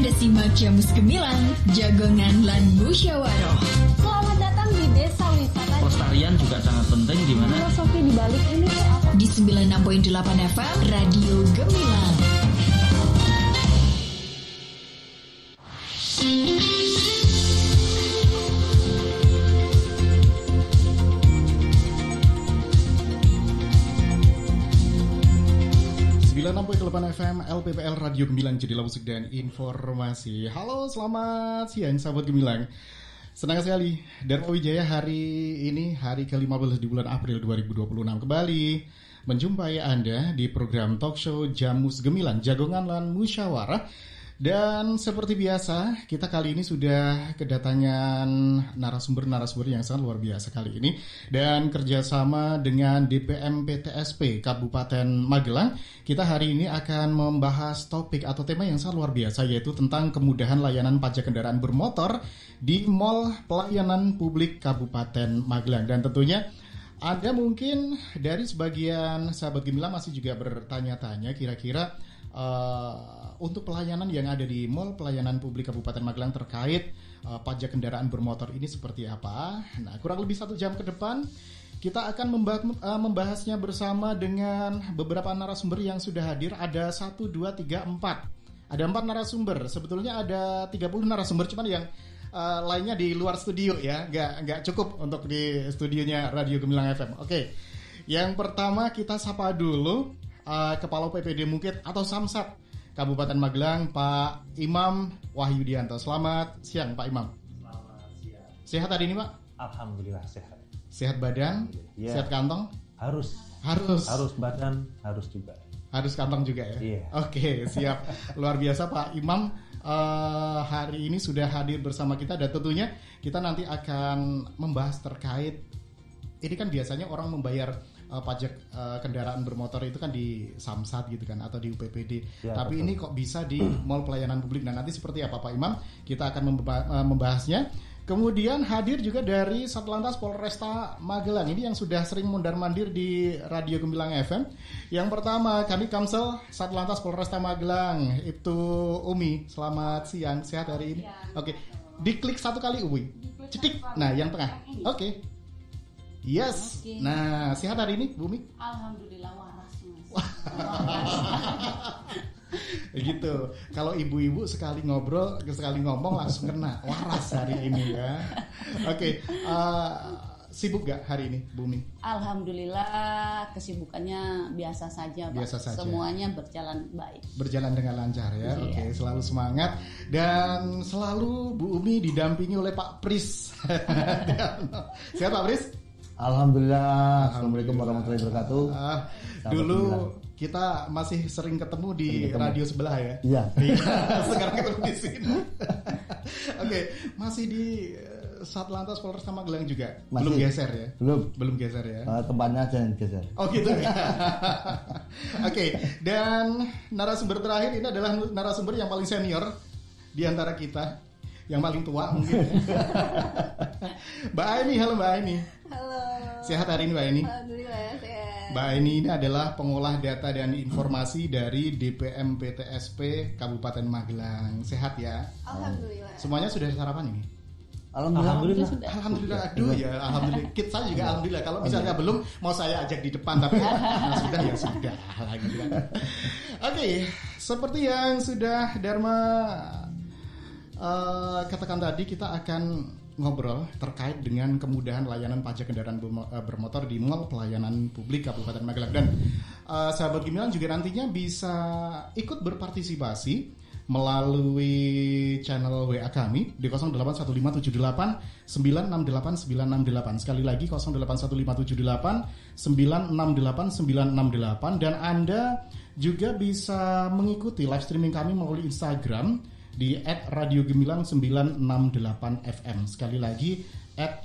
Anda simak Jamus Gemilang, Jagongan lan Musyawarah. Selamat datang di Desa Wisata. Pelestarian juga sangat penting di mana Filosofi di balik ini tuh apa? Di 96.8 FM Radio Gemilang. FM LPPL Radio Gemilang, Jendela Musik dan Informasi. Halo, selamat siang sahabat Gemilang. Senang sekali Dharma Wijaya hari ini, hari ke-15 di bulan April 2026 kembali menjumpai Anda di program talk show Jamus Gemilang, Jagongan lan Musyawarah. Dan seperti biasa, kita kali ini sudah kedatangan narasumber-narasumber yang sangat luar biasa kali ini. Dan kerjasama dengan DPM PTSP Kabupaten Magelang, kita hari ini akan membahas topik atau tema yang sangat luar biasa, yaitu tentang kemudahan layanan pajak kendaraan bermotor di Mall Pelayanan Publik Kabupaten Magelang. Dan tentunya Anda mungkin dari sebagian sahabat Gemilang masih juga bertanya-tanya kira-kira untuk pelayanan yang ada di Mall Pelayanan Publik Kabupaten Magelang terkait pajak kendaraan bermotor ini seperti apa. Nah, kurang lebih 1 jam ke depan kita akan membahasnya bersama dengan beberapa narasumber yang sudah hadir. Ada 1, 2, 3, 4. Ada 4 narasumber. Sebetulnya ada 30 narasumber, cuman yang lainnya di luar studio ya. Nggak cukup untuk di studionya Radio Gemilang FM. Oke. Yang pertama kita sapa dulu Kepala PPD Mukit atau Samsat Kabupaten Magelang, Pak Imam Wahyudianto. Selamat siang Pak Imam. Selamat siang. Sehat hari ini Pak? Alhamdulillah sehat. Sehat badan? Ya. Sehat kantong? Harus badan, harus juga. Harus kantong juga ya? Iya. Oke, siap. Luar biasa Pak Imam hari ini sudah hadir bersama kita. Dan tentunya kita nanti akan membahas terkait, ini kan biasanya orang membayar pajak kendaraan bermotor itu kan di Samsat gitu kan, atau di UPPD. Ya, tapi betul. ini kok bisa di Mall Pelayanan Publik. Nah, nanti seperti apa Pak Imam, kita akan membahasnya. Kemudian hadir juga dari Satlantas Polresta Magelang, ini yang sudah sering mondar-mandir di Radio Gemilang FM. Yang pertama kami Kamsel Satlantas Polresta Magelang, itu Umi. Selamat siang, sehat hari ini? Oke. Diklik 1 kali Umi. Cetik. Nah, yang tengah. Oke. Yes. Oke. Nah, sehat hari ini, Bumi? Alhamdulillah waras Mas. Gitu. Kalau ibu-ibu sekali ngobrol, sekali ngomong langsung kena waras hari ini ya. Oke. Sibuk gak hari ini, Bumi? Alhamdulillah kesibukannya biasa saja, Pak. Biasa saja. Semuanya berjalan baik. Berjalan dengan lancar ya. Iya. Oke, selalu semangat dan selalu Bu Umi didampingi oleh Pak Pris. Sehat Pak Pris? Alhamdulillah. Assalamualaikum warahmatullahi wabarakatuh. Dulu kita masih sering ketemu di radio sebelah ya. Iya. Sekarang ketemu di sini. Oke, masih di Satlantas Polresta Magelang juga. Masih. Belum geser ya? Belum geser ya. Tempatnya aja yang geser. Oh gitu ya. Oke, dan narasumber terakhir ini adalah narasumber yang paling senior di antara kita, yang paling tua mungkin. Mbak Aini, halo Mbak Aini. Halo. Sehat hari ini Mbak Aini? Alhamdulillah sehat. Mbak Aini ini adalah pengolah data dan informasi dari DPM PTSP Kabupaten Magelang. Sehat ya? Alhamdulillah. Semuanya sudah sarapan ini? Alhamdulillah. Alhamdulillah. Aduh ya, alhamdulillah. Saya juga alhamdulillah. Kalau misalnya belum, mau saya ajak di depan, tapi sudah ya sudah. Oke, seperti yang sudah Dharma katakan tadi, kita akan ngobrol terkait dengan kemudahan layanan pajak kendaraan bermotor di Mall Pelayanan Publik Kabupaten Magelang. Dan sahabat Gemilang juga nantinya bisa ikut berpartisipasi melalui channel WA kami di 081578 968 968. Sekali lagi 081578 968 968. Dan Anda juga bisa mengikuti live streaming kami melalui Instagram di @radiogemilang968fm. Sekali lagi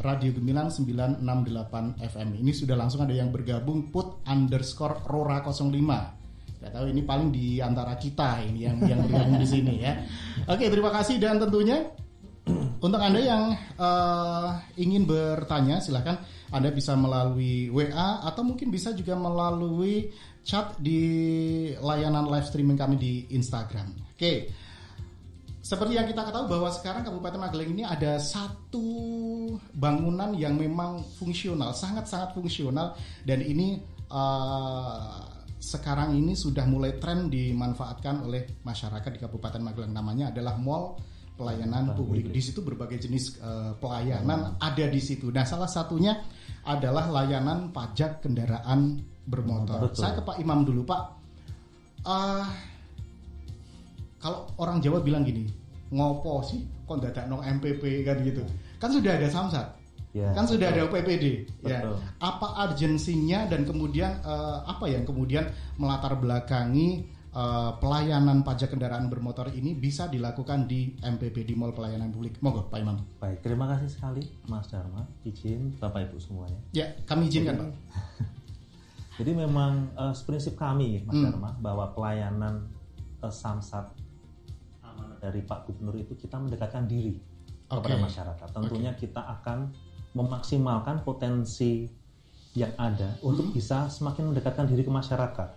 @radiogemilang 968fm. Ini sudah langsung ada yang bergabung put_rora05. Gak tahu ini paling di antara kita ini yang bergabung di sini ya. Oke, terima kasih. Dan tentunya untuk Anda yang ingin bertanya, silahkan Anda bisa melalui WA atau mungkin bisa juga melalui chat di layanan live streaming kami di Instagram. Oke. seperti yang kita ketahui bahwa sekarang Kabupaten Magelang ini ada satu bangunan yang memang fungsional, sangat-sangat fungsional, dan ini sekarang ini sudah mulai tren dimanfaatkan oleh masyarakat di Kabupaten Magelang. Namanya adalah Mall Pelayanan Publik. Di situ berbagai jenis pelayanan ada di situ. Nah, salah satunya adalah layanan pajak kendaraan bermotor. Betul. Saya ke Pak Imam dulu, Pak. Kalau orang Jawa bilang gini, ngopo sih kok dadakno MPP kan gitu. Kan sudah ada Samsat. Ya, Kan sudah ada UPPD. Ya. Betul. Apa urgensinya dan kemudian apa yang kemudian melatar belakangi pelayanan pajak kendaraan bermotor ini bisa dilakukan di MPP, di Mall Pelayanan Publik? Monggo Pak Imam. Baik, terima kasih sekali Mas Dharma, izin Bapak Ibu semuanya. Ya, kami izinkan Pak. Jadi memang prinsip kami Mas Dharma bahwa pelayanan Samsat amanat dari Pak Gubernur itu kita mendekatkan diri kepada masyarakat. Tentunya kita akan memaksimalkan potensi yang ada untuk bisa semakin mendekatkan diri ke masyarakat.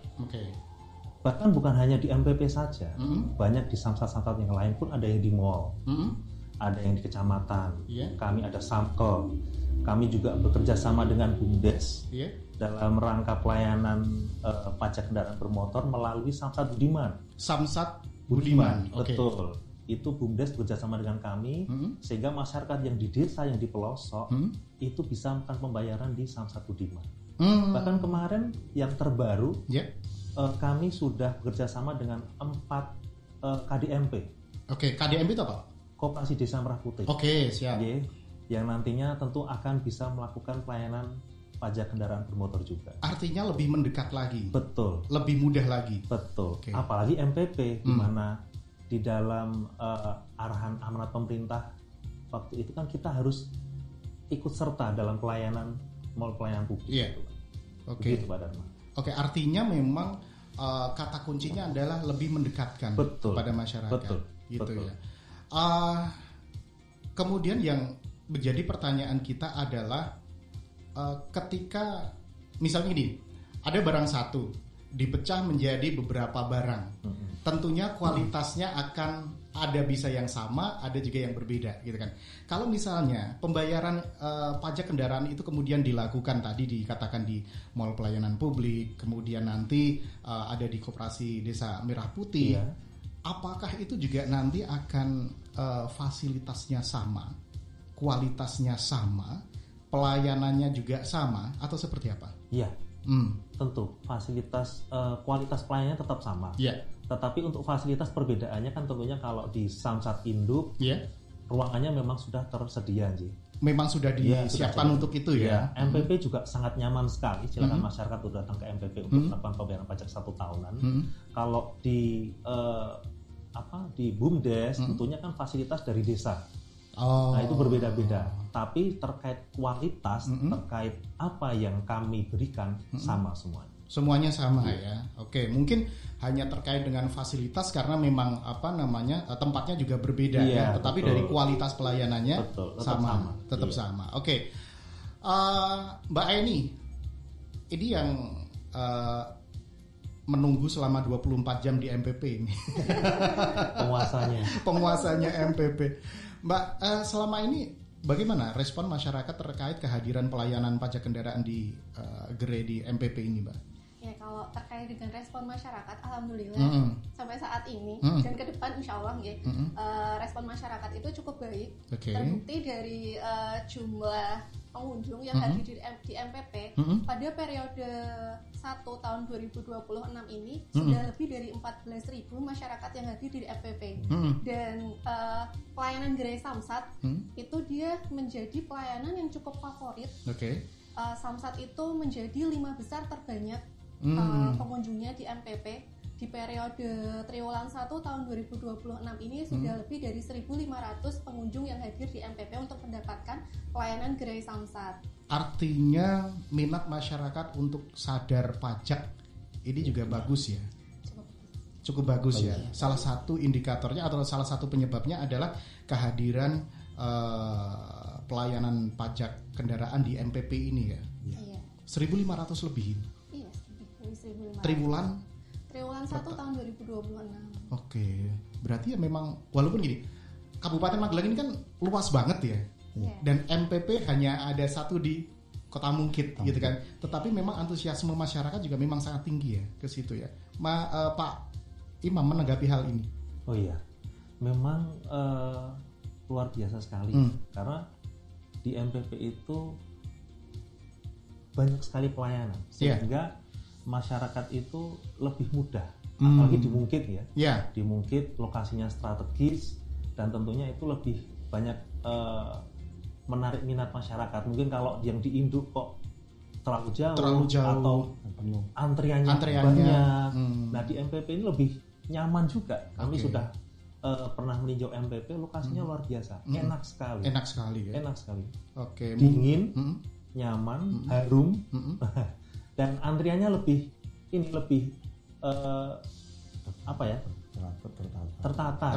Bahkan bukan hanya di MPP saja, banyak di samsat-samsat yang lain pun ada yang di mall, ada yang di kecamatan. Kami ada Samkel, kami juga bekerja sama dengan BUMDes dalam rangka pelayanan pajak kendaraan bermotor melalui Samsat Budiman. Samsat Budiman, Betul. Itu BUMDes bekerjasama dengan kami sehingga masyarakat yang di desa, yang di pelosok itu bisa melakukan pembayaran di Samsat Budiman. Bahkan kemarin yang terbaru kami sudah bekerjasama dengan 4 KDMP. KDMP itu apa? Koperasi Desa Merah Putih. Siap. Yang nantinya tentu akan bisa melakukan pelayanan pajak kendaraan bermotor juga. Artinya lebih mendekat lagi. Betul. Lebih mudah lagi. Betul. Apalagi MPP di mana di dalam arahan amanat pemerintah waktu itu kan kita harus ikut serta dalam pelayanan mall pelayanan publik. Begitu Pak Dharma. Artinya memang kata kuncinya adalah lebih mendekatkan kepada masyarakat. Betul. Ya. Kemudian yang menjadi pertanyaan kita adalah ketika misalnya ini ada barang satu dipecah menjadi beberapa barang, tentunya kualitasnya akan ada bisa yang sama, ada juga yang berbeda, gitu kan. Kalau misalnya pembayaran pajak kendaraan itu kemudian dilakukan tadi dikatakan di Mall Pelayanan Publik, kemudian nanti ada di Koperasi Desa Merah Putih, apakah itu juga nanti akan fasilitasnya sama, kualitasnya sama, pelayanannya juga sama, atau seperti apa? Iya. Tentu fasilitas kualitas pelayanannya tetap sama. Tetapi untuk fasilitas perbedaannya kan tentunya kalau di Samsat Induk ruangannya memang sudah tersedia sih. Memang sudah disiapkan untuk itu ya. MPP juga sangat nyaman sekali. Silakan masyarakat untuk datang ke MPP untuk melakukan pembayaran pajak 1 tahunan. Kalau di di BUMDes tentunya kan fasilitas dari desa. Nah itu berbeda-beda, tapi terkait kualitas, terkait apa yang kami berikan sama semuanya. Semuanya sama ya. Mungkin hanya terkait dengan fasilitas karena memang tempatnya juga berbeda ya. Tetapi dari kualitas pelayanannya tetap sama. Mbak Eni, ini yang menunggu selama 24 jam di MPP ini. Penguasanya MPP. Mbak, selama ini bagaimana respon masyarakat terkait kehadiran pelayanan pajak kendaraan di gerai di MPP ini, Mbak? Ya, kalau terkait dengan respon masyarakat, alhamdulillah sampai saat ini dan ke depan insya Allah respon masyarakat itu cukup baik. Terbukti dari jumlah pengunjung yang hadir di MPP pada periode 1 tahun 2026 ini sudah lebih dari 14.000 masyarakat yang hadir di MPP. Dan pelayanan gerai Samsat itu dia menjadi pelayanan yang cukup favorit. Samsat itu menjadi 5 besar terbanyak pengunjungnya di MPP. Di periode triwulan 1 tahun 2026 ini sudah lebih dari 1.500 pengunjung yang hadir di MPP untuk mendapatkan pelayanan gerai Samsat. Artinya minat masyarakat untuk sadar pajak ini juga bagus ya. Cukup bagus ya. Salah satu indikatornya atau salah satu penyebabnya adalah kehadiran pelayanan pajak kendaraan di MPP ini ya. 1.500 lebih. Iya, 1.500. Triwulan Triwulan 1 tahun 2026. Oke, berarti ya memang walaupun gini, Kabupaten Magelang ini kan luas banget ya. Dan MPP hanya ada satu di Kota Mungkit gitu kan. Tetapi memang antusiasme masyarakat juga memang sangat tinggi ya ke situ ya. Pak Imam menanggapi hal ini. Oh iya, memang luar biasa sekali karena di MPP itu banyak sekali pelayanan sehingga masyarakat itu lebih mudah. Apalagi di Mungkit ya. Di Mungkit lokasinya strategis dan tentunya itu lebih banyak menarik minat masyarakat. Mungkin kalau yang di Induk kok terlalu jauh atau antriannya banyak. Nah di MPP ini lebih nyaman juga. Kami sudah pernah meninjau MPP, lokasinya luar biasa, enak sekali. Enak sekali. Oke. Dingin, nyaman, harum, dan antriannya lebih tertata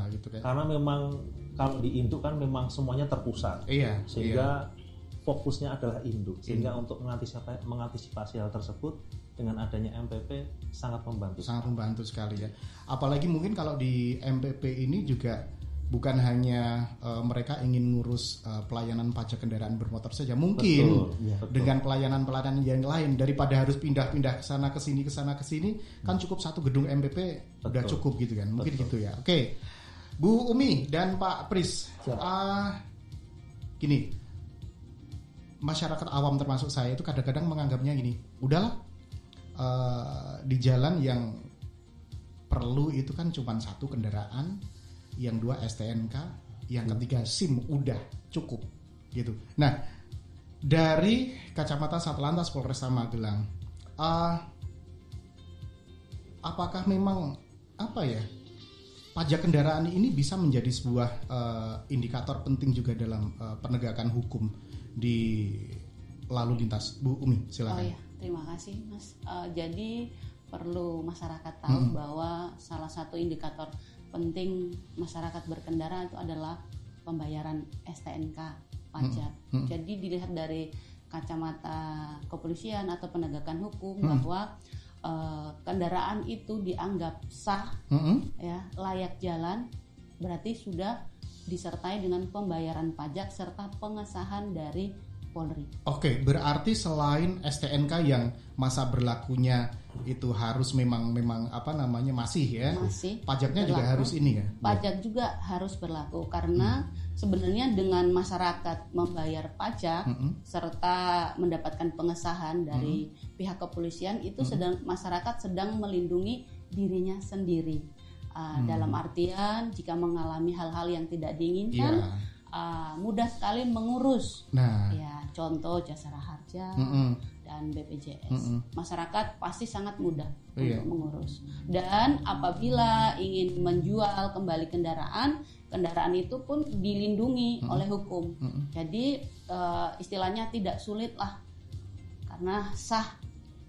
gitu kan. Karena memang kalau di induk kan memang semuanya terpusat. Sehingga fokusnya adalah induk. Sehingga untuk mengantisipasi hal tersebut dengan adanya MPP sangat membantu. Sangat membantu sekali ya. Apalagi mungkin kalau di MPP ini juga bukan hanya mereka ingin ngurus pelayanan pajak kendaraan bermotor saja, mungkin betul. Dengan pelayanan yang lain daripada harus pindah-pindah ke sana ke sini kan cukup satu gedung MPP udah cukup gitu kan, mungkin gitu ya. Oke, Bu Umi dan Pak Pris, gini, masyarakat awam termasuk saya itu kadang-kadang menganggapnya gini, udahlah di jalan yang perlu itu kan cuma satu kendaraan, yang dua STNK, yang ketiga SIM, udah cukup gitu. Nah, dari kacamata Satlantas Polresta Magelang, apakah memang pajak kendaraan ini bisa menjadi sebuah indikator penting juga dalam penegakan hukum di lalu lintas? Bu Umi, silakan. Oh iya, terima kasih Mas. Jadi perlu masyarakat tahu bahwa salah satu indikator penting masyarakat berkendara itu adalah pembayaran STNK pajak. Jadi dilihat dari kacamata kepolisian atau penegakan hukum bahwa kendaraan itu dianggap sah, ya, layak jalan, berarti sudah disertai dengan pembayaran pajak serta pengesahan dari Polri. Oke, berarti selain STNK yang masa berlakunya itu harus memang masih ya. Masih. Pajaknya berlaku. Juga harus ini ya. Pajak juga harus berlaku karena sebenarnya dengan masyarakat membayar pajak serta mendapatkan pengesahan dari pihak kepolisian itu masyarakat sedang melindungi dirinya sendiri. Dalam artian jika mengalami hal-hal yang tidak diinginkan, mudah sekali mengurus. Ya, contoh jasara harja dan BPJS. Masyarakat pasti sangat mudah untuk mengurus. Dan apabila ingin menjual kembali kendaraan itu pun dilindungi oleh hukum. Jadi istilahnya tidak sulit lah karena sah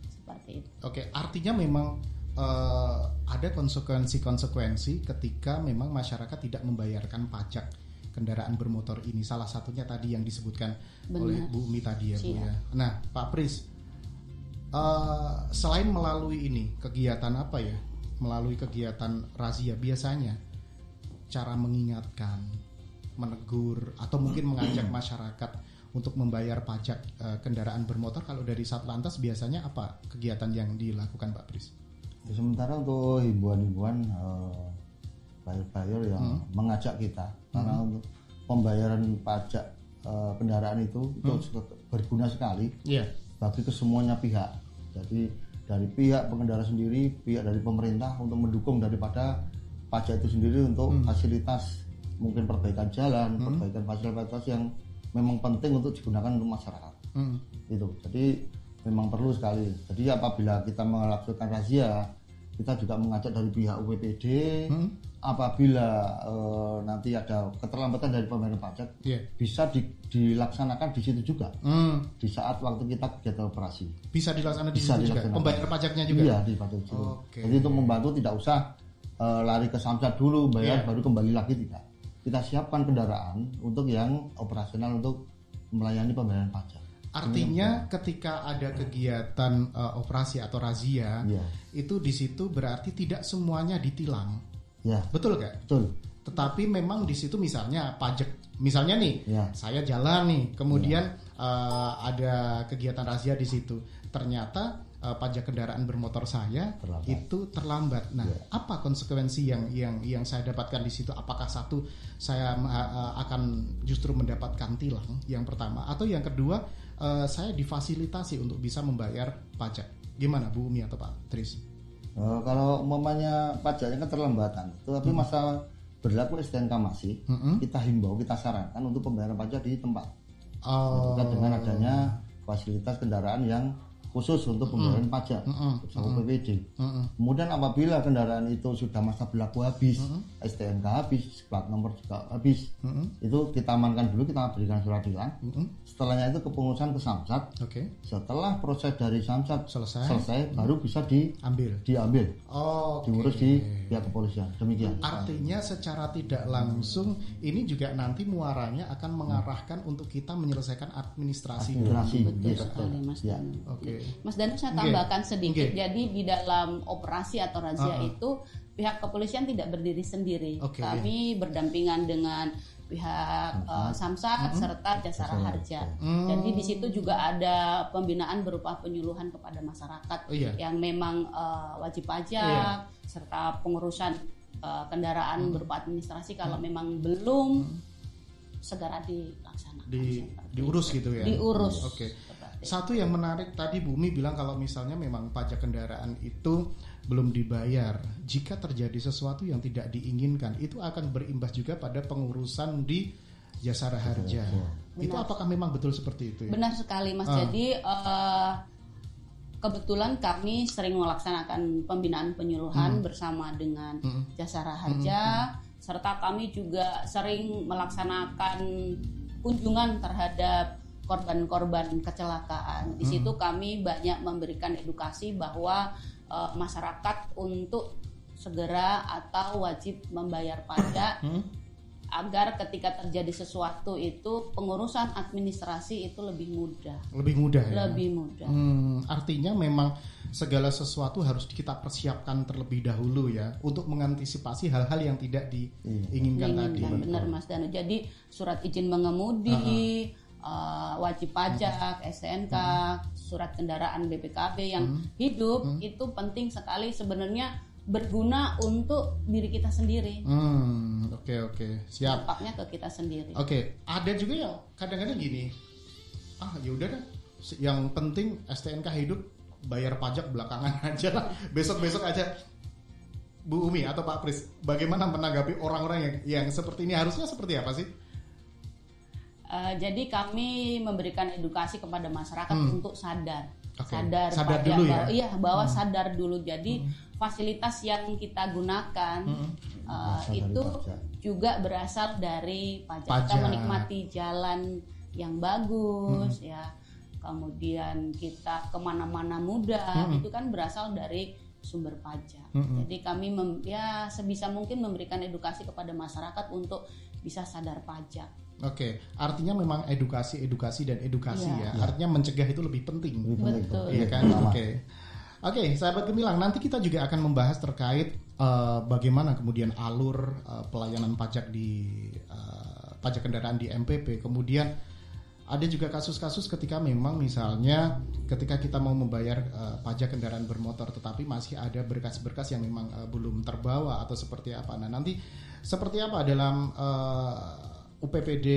seperti itu. Oke, artinya memang ada konsekuensi ketika memang masyarakat tidak membayarkan pajak kendaraan bermotor ini. Salah satunya tadi yang disebutkan oleh Bu Umi tadi ya, Bu ya. Nah, Pak Pris, selain melalui ini kegiatan melalui kegiatan razia, biasanya cara mengingatkan, menegur atau mungkin mengajak masyarakat untuk membayar pajak kendaraan bermotor, kalau dari Satlantas biasanya apa kegiatan yang dilakukan, Pak Pris? Sementara untuk himbauan-himbauan buyer yang mengajak kita, karena untuk pembayaran pajak kendaraan itu berguna sekali bagi kesemuanya pihak. Jadi dari pihak pengendara sendiri, pihak dari pemerintah untuk mendukung daripada pajak itu sendiri untuk fasilitas, mungkin perbaikan jalan, perbaikan fasilitas yang memang penting untuk digunakan untuk masyarakat. Itu. Jadi memang perlu sekali. Jadi apabila kita melakukan razia, kita juga mengajak dari pihak UPPD, apabila nanti ada keterlambatan dari pembayaran pajak, bisa dilaksanakan di situ juga. Di saat waktu kita kegiatan operasi. Bisa dilaksanakan di situ juga. Pembayar pajaknya juga. Iya, di situ. Jadi untuk membantu tidak usah lari ke Samsat dulu bayar baru kembali lagi, tidak. Kita siapkan kendaraan untuk yang operasional untuk melayani pembayaran pajak. Artinya ketika ada kegiatan operasi atau razia, itu di situ berarti tidak semuanya ditilang. Ya. Betul nggak? Betul. Tetapi memang di situ misalnya pajak, misalnya nih, saya jalan nih, kemudian ada kegiatan razia di situ, ternyata pajak kendaraan bermotor saya itu terlambat. Nah, apa konsekuensi yang saya dapatkan di situ? Apakah satu saya akan justru mendapatkan tilang yang pertama, atau yang kedua saya difasilitasi untuk bisa membayar pajak? Gimana Bu Umi atau Pak Tris? Kalau umpamanya pajaknya keterlambatan, tapi masa berlaku STNK masih, kita himbau, kita sarankan untuk pembayaran pajak di tempat. Dengan adanya fasilitas kendaraan yang khusus untuk pembayaran pajak bersama PPD. Kemudian apabila kendaraan itu sudah masa berlaku habis, STNK habis, plat nomor juga habis, itu kita amankan dulu, kita berikan surat tilang. Setelahnya itu kepengurusan ke Samsat. Setelah proses dari Samsat selesai baru bisa diambil. Diurus di pihak kepolisian. Demikian. Artinya secara tidak langsung ini juga nanti muaranya akan mengarahkan untuk kita menyelesaikan administrasi. Betul sekali, Mas Danu. Mas Danu, saya tambahkan sedikit. Jadi di dalam operasi atau razia itu pihak kepolisian tidak berdiri sendiri. Kami berdampingan dengan pihak Samsat serta Jasara Harja. Jadi di situ juga ada pembinaan berupa penyuluhan kepada masyarakat yang memang wajib pajak serta pengurusan kendaraan berupa administrasi kalau memang belum segera dilaksanakan. Diurus gitu ya. Diurus. Satu yang menarik tadi Bu Umi bilang kalau misalnya memang pajak kendaraan itu belum dibayar, jika terjadi sesuatu yang tidak diinginkan itu akan berimbas juga pada pengurusan di Jasara Harja. Itu apakah memang betul seperti itu ya? Benar sekali Mas. Jadi kebetulan kami sering melaksanakan pembinaan penyuluhan bersama dengan Jasara Harja, serta kami juga sering melaksanakan kunjungan terhadap korban-korban kecelakaan. Di situ kami banyak memberikan edukasi bahwa masyarakat untuk segera atau wajib membayar pajak agar ketika terjadi sesuatu itu pengurusan administrasi itu lebih mudah. Lebih mudah ya? Lebih mudah. Artinya memang segala sesuatu harus kita persiapkan terlebih dahulu ya untuk mengantisipasi hal-hal yang tidak diinginkan tadi. Benar Mas Danu. Jadi surat izin mengemudi, wajib pajak, STNK, surat kendaraan BPKB yang hidup itu penting sekali sebenarnya, berguna untuk diri kita sendiri. Oke, siap. Dampaknya ke kita sendiri. Ada juga yang kadang-kadang gini, ya udah deh, yang penting STNK hidup, bayar pajak belakangan aja lah, besok-besok aja. Bu Umi atau Pak Pris, bagaimana menanggapi orang-orang yang seperti ini? Harusnya seperti apa sih? Jadi kami memberikan edukasi kepada masyarakat untuk sadar dulu ya? bahwa sadar dulu. Jadi fasilitas yang kita gunakan itu juga berasal dari pajak. Kita menikmati jalan yang bagus ya, kemudian kita kemana-mana mudah, itu kan berasal dari sumber pajak. Jadi kami sebisa mungkin memberikan edukasi kepada masyarakat untuk bisa sadar pajak. Artinya memang edukasi ya. Artinya mencegah itu lebih penting. Betul. Iya kan? Oke, sahabat Gemilang, nanti kita juga akan membahas terkait bagaimana kemudian alur pelayanan pajak di pajak kendaraan di MPP. Kemudian ada juga kasus-kasus ketika memang misalnya ketika kita mau membayar pajak kendaraan bermotor tetapi masih ada berkas-berkas yang memang belum terbawa atau seperti apa. Nah, nanti seperti apa dalam UPPD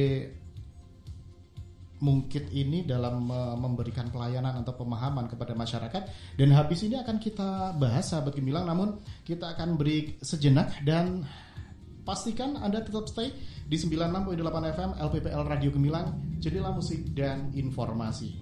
Mungkit ini dalam memberikan pelayanan atau pemahaman kepada masyarakat. Dan habis ini akan kita bahas sahabat Gemilang, namun kita akan break sejenak dan pastikan Anda tetap stay di 96.8 FM LPPL Radio Gemilang, jendela musik dan informasi.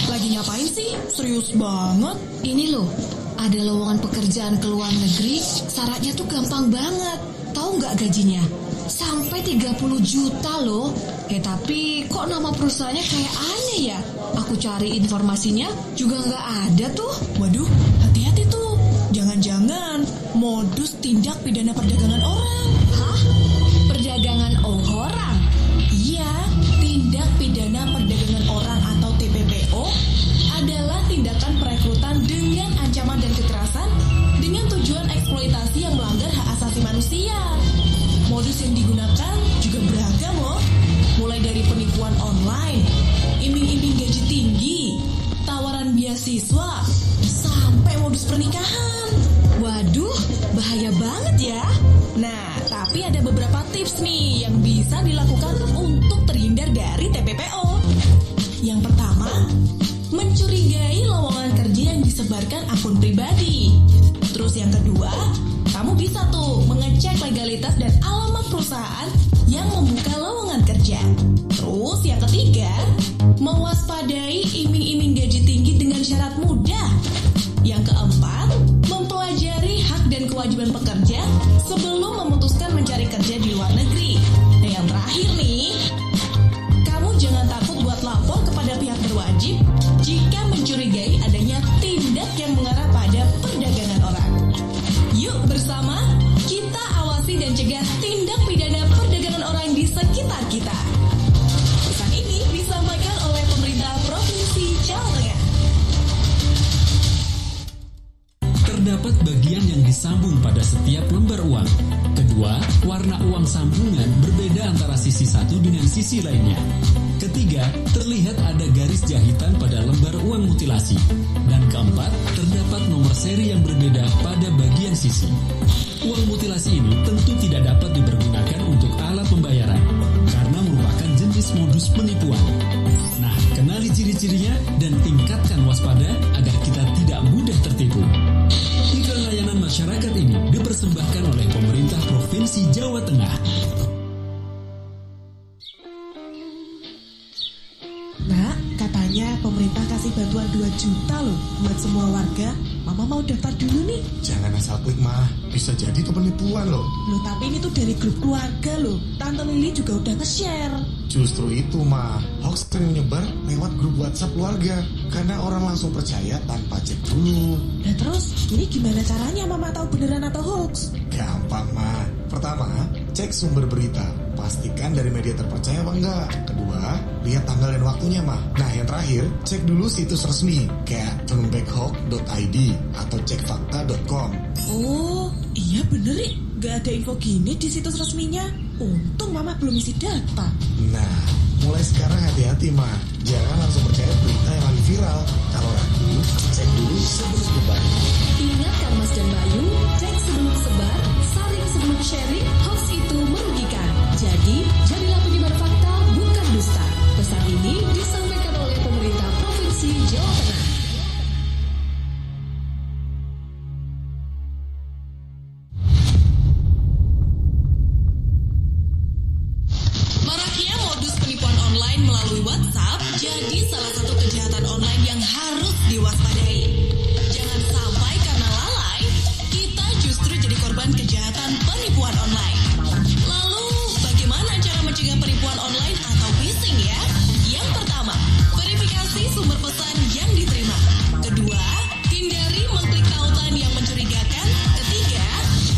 Lagi ngapain sih? Serius banget. Ini loh, ada lowongan pekerjaan ke luar negeri, syaratnya tuh gampang banget. Tahu nggak gajinya? Sampai 30 juta loh. Tapi kok nama perusahaannya kayak aneh ya? Aku cari informasinya juga nggak ada tuh. Waduh, hati-hati tuh. Jangan-jangan modus tindak pidana perdagangan orang. Hah? Perdagangan orang? Iya, tindak pidana perdagangan beasiswa sampai modus pernikahan. Waduh, bahaya banget ya. Nah, tapi ada beberapa tips nih yang bisa dilakukan untuk terhindar dari TPPO. Yang pertama, mencurigai lowongan kerja yang disebarkan akun pribadi. Terus yang kedua, kamu bisa tuh mengecek legalitas dan alamat perusahaan yang membuka lowongan kerja. Terus yang ketiga, mewaspadai iming-iming gaji tinggi dengan syarat mudah. Yang keempat, mempelajari hak dan kewajiban pekerja sebelum memutuskan mencari kerja di luar negeri. Dan yang terakhir nih, kamu jangan takut buat lapor kepada pihak berwajib jika mencurigai adanya tindak yang mengarah pada perdagangan orang. Yuk bersama kita awasi dan cegah tindak pidana perdagangan orang di sekitar kita. Pesan ini disampaikan oleh pemerintah Provinsi Jawa Tengah. Terdapat bagian yang disambung pada setiap lembar uang. Kedua, warna uang sambungan berbeda antara sisi satu dengan sisi lainnya. Ketiga, terlihat ada garis jahitan pada lembar uang mutilasi. Dan keempat, terdapat nomor seri yang berbeda pada bagian sisi. Uang mutilasi ini tentu tidak dapat dipergunakan untuk alat pembayaran karena merupakan jenis modus penipuan. Nah, kenali ciri-cirinya dan tingkatkan waspada agar kita tidak mudah tertipu. Iklan layanan masyarakat ini dipersembahkan oleh pemerintah Provinsi Jawa Tengah. Nak, katanya pemerintah kasih bantuan 2 juta loh buat semua warga. Mama mau daftar dulu nih. Jangan asal klik mah, bisa jadi itu penipuan loh. Loh tapi ini tuh dari grup keluarga loh. Tante Lili juga udah nge-share. Justru itu mah, hoax sering menyebar lewat grup WhatsApp keluarga. Karena orang langsung percaya tanpa cek dulu. Nah terus, ini gimana caranya Mama tahu beneran atau hoax? Gampang mah. Pertama, cek sumber berita. Pastikan dari media terpercaya apa enggak. Kedua, lihat tanggal dan waktunya mah. Nah yang terakhir, cek dulu situs resmi kayak turnbackhawk.id atau cekfakta.com. Oh, iya bener nih. Gak ada info gini di situs resminya. Untung Mama belum isi data. Nah, mulai sekarang hati-hati mah. Jangan langsung percaya berita yang lagi viral. Kalau ragu, cek dulu sebelum sebar. Ingatkan Mas dan Bayu, cek sebelum sebar, saring sebelum sharing, hoax itu merugikan. Jadi, jadilah penyebar fakta, bukan dusta. Pesan ini disampaikan oleh pemerintah Provinsi Jawa Tengah. Maraknya modus penipuan online melalui WhatsApp jadi salah satu kejahatan online yang harus diwaspadai. Jangan sampai karena lalai, kita justru jadi korban kejahatan penipuan online. Lalu, bagaimana cara mencegah penipuan online atau phishing ya? Yang pertama, verifikasi sumber pesan yang diterima. Kedua, hindari mengklik tautan yang mencurigakan. Ketiga,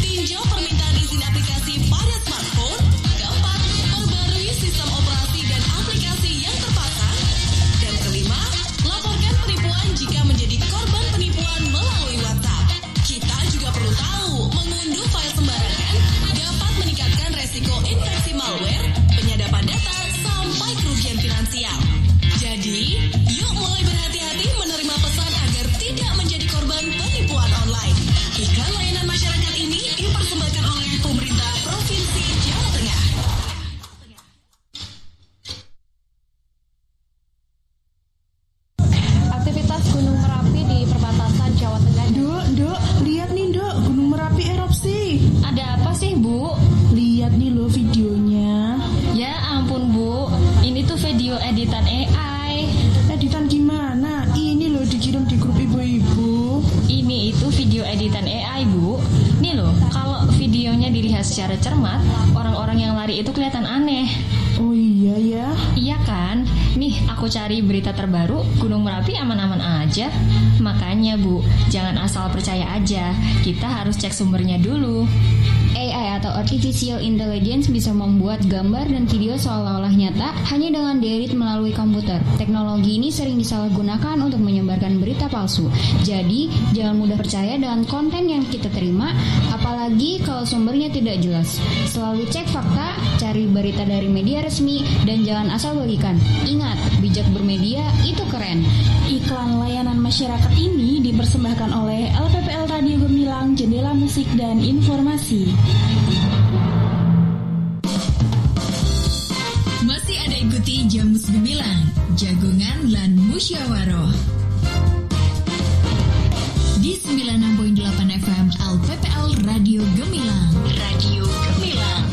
tinjau permintaan izin aplikasi pada smartphone. Keempat, perbarui sistem operasi dan aplikasi yang terpasang. Dan kelima, laporkan penipuan jika menjadi korban penipuan melalui WhatsApp. Kita juga perlu tahu, mengunduh file sembarangan dapat meningkatkan resiko infeksi malware, penyadapan data, sampai kerugian finansial. Jadi, yuk mulai berhati-hati menerima pesan agar tidak menjadi korban penipuan online. Iklan layanan masyarakat ini dipersembahkan oleh pemerintah Provinsi Jawa Tengah. Aktivitas Gunung Merapi di perbatasan Jawa Tengah. Dok, lihat nih Dok, Gunung Merapi erupsi. Ada apa sih, Bu? Lihat nih loh videonya. Ya ampun, Bu. Ini tuh video editan AI. Editan gimana? Ini loh dikirim di grup ibu-ibu. Ini itu video editan AI, Bu. Nih loh, kalau videonya dilihat secara cermat, orang-orang yang lari itu kelihatan aneh. Oh iya ya. Iya kan? Nih, aku cari berita terbaru, Gunung Merapi aman-aman aja. Makanya, Bu, jangan asal percaya aja. Kita harus cek sumbernya dulu. AI atau Artificial Intelligence bisa membuat gambar dan video seolah-olah nyata hanya dengan di-edit melalui komputer. Teknologi ini sering disalahgunakan untuk menyebarkan berita palsu. Jadi, jangan mudah percaya dengan konten yang kita terima, apalagi kalau sumbernya tidak jelas. Selalu cek fakta, cari berita dari media resmi, dan jangan asal bagikan. Ingat, bijak bermedia itu keren. Iklan layanan masyarakat ini dipersembahkan oleh LPPL Radio Gemilang, Jendela Musik dan Informasi. Masih ada ikuti Jamus Gemilang, Jagongan lan Musyawaroh di 96.8 FM LPPL Radio Gemilang. Radio Gemilang.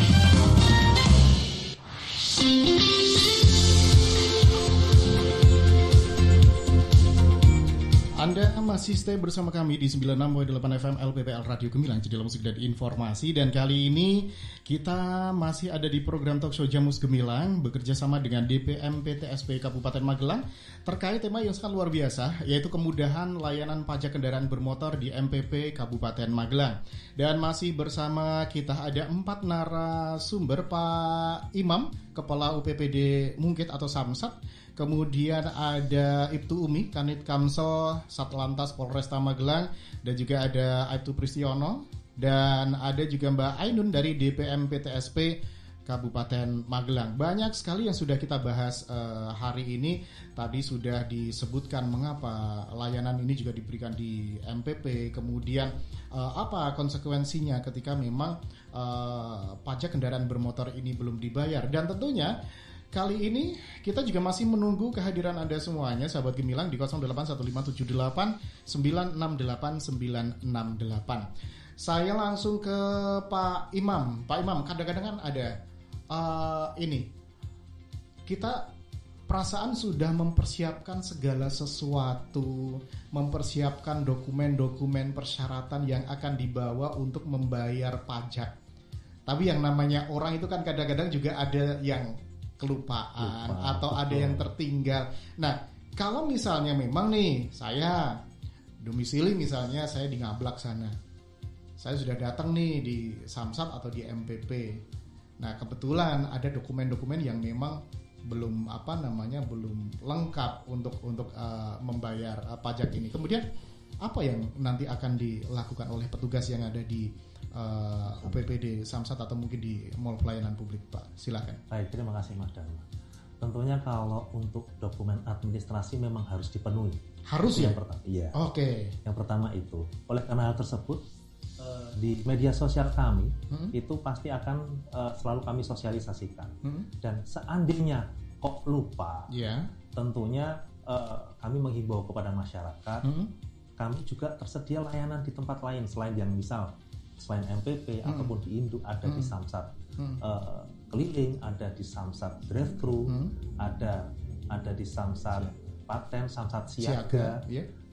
Anda masih stay bersama kami di 96.8 FM LPPL Radio Gemilang, Jendela Musik dan Informasi. Dan kali ini kita masih ada di program Talkshow Jamus Gemilang bekerja sama dengan DPM PTSP Kabupaten Magelang terkait tema yang sangat luar biasa, yaitu kemudahan layanan pajak kendaraan bermotor di MPP Kabupaten Magelang. Dan masih bersama kita ada 4 narasumber, Pak Imam, Kepala UPPD Mungkit atau Samsat. Kemudian ada Ibtu Umi, Kanit Kamsel Satlantas Polresta Magelang, dan juga ada Aibtu Pristiono, dan ada juga Mbak Ainun dari DPM PTSP Kabupaten Magelang. Banyak sekali yang sudah kita bahas hari ini. Tadi sudah disebutkan mengapa layanan ini juga diberikan di MPP, kemudian apa konsekuensinya ketika memang pajak kendaraan bermotor ini belum dibayar. Dan tentunya kali ini kita juga masih menunggu kehadiran Anda semuanya, sahabat Gemilang, di 081578968968. Saya langsung ke Pak Imam. Pak Imam, kadang-kadang kan ada ini, kita perasaan sudah mempersiapkan segala sesuatu, mempersiapkan dokumen-dokumen persyaratan yang akan dibawa untuk membayar pajak. Tapi yang namanya orang itu kan kadang-kadang juga ada yang kelupaan atau ada yang tertinggal. Nah, kalau misalnya memang nih saya domisili, misalnya saya di Ngablak sana, saya sudah datang nih di Samsat atau di MPP. Nah, kebetulan ada dokumen-dokumen yang memang belum belum lengkap untuk membayar pajak ini. Kemudian apa yang nanti akan dilakukan oleh petugas yang ada di UPPD Samsat atau mungkin di Mall Pelayanan Publik, Pak? Silakan. Baik, terima kasih Mas Dharma. Tentunya kalau untuk dokumen administrasi memang harus dipenuhi. Harus yang ya? Pertama, iya. Oke. Yang pertama itu. Oleh karena hal tersebut, di media sosial kami itu pasti akan selalu kami sosialisasikan. Dan seandainya kok lupa, tentunya kami menghimbau kepada masyarakat. Kami juga tersedia layanan di tempat lain selain yang misal selain MPP ataupun di Induk, ada di Samsat keliling, ada di Samsat drive-thru, ada di Samsat paten, Samsat siaga,